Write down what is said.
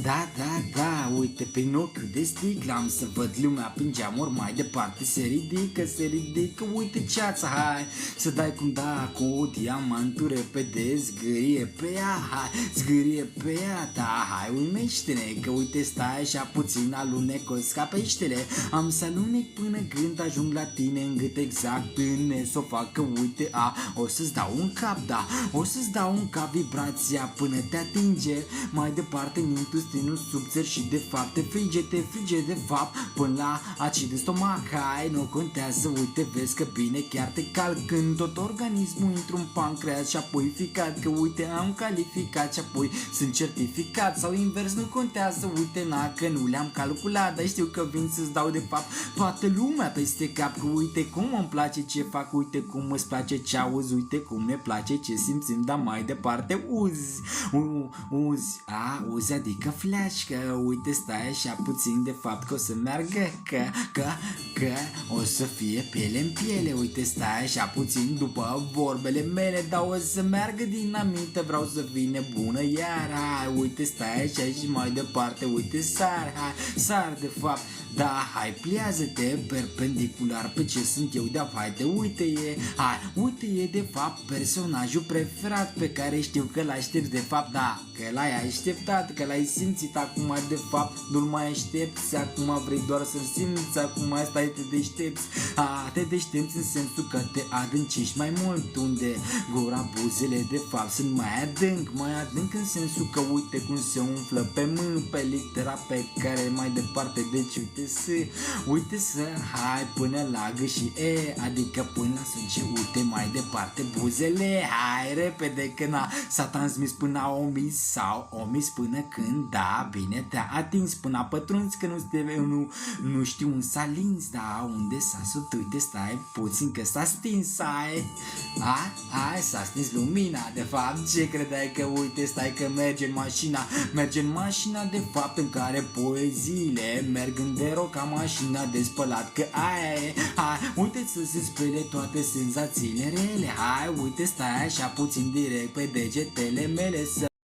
Da, uite prin ochiul de sticlă am să văd lumea prin geamuri mai departe se ridică, uite ceața, hai să dai cum da cu diamantul repede, zgârie pe ea, hai, zgârie pe ea, da, hai, uimește-ne, că uite stai așa puțin alunecos ca peștele, am să alunec până când ajung la tine în gât exact în sofa, că uite, o să-ți dau un cap, da, o să-ți dau un cap, vibrația până te atinge, mai departe în intestinul subțăr și de fapt te frige de fapt până la acid în stomac, hai, nu contează, uite, vezi că bine chiar te calc în tot organismul într-un pancreas și apoi ficat, că uite am calificat și apoi sunt certificat sau invers, nu contează, uite, că nu le-am calculat, dar știu că vin să-ți dau de fapt toată lumea peste cap, că uite cum îmi place ce fac, uite cum îți place ce auzi, uite cum ne place ce simțim, dar mai departe uzi, adică flash, că uite stai așa puțin de fapt că o să meargă, că o să fie piele în piele, uite stai așa puțin după vorbele mele, dar o să meargă dinamită, vreau să fii nebună iar, hai, uite stai așa și mai departe, uite sar de fapt, da, hai, pliază-te perpendicular pe ce sunt eu de fapt, uite e de fapt personajul preferat pe care știu că l-aștepți de fapt, da, că l-ai așteptat, că l-ai simțit acum de fapt, nu-l mai aștepți, acum vrei doar să-l simți, acum stai te deștepți în sensul că te adâncești mai mult, unde gura, buzele de fapt sunt mai adânc în sensul că uite cum se umflă pe mână, pe litera pe care mai departe, deci uite să, hai până la G și E, adică până la sânge, uite mai departe buzele, hai repede că s-a transmis până a omis sau omis până când, da, bine te-a atins până a pătruns, că nu știu un salins, da, unde s-a sut, uite stai puțin că s-a stins, hai, s-a stins lumina, de fapt ce credeai că uite stai că merge în mașina de fapt în care poeziile merg în dero ca mașina de spălat, că aia e, hai, uite să se spele toate senzațiile rele, hai, uite stai așa puțin direct pe degetele mele să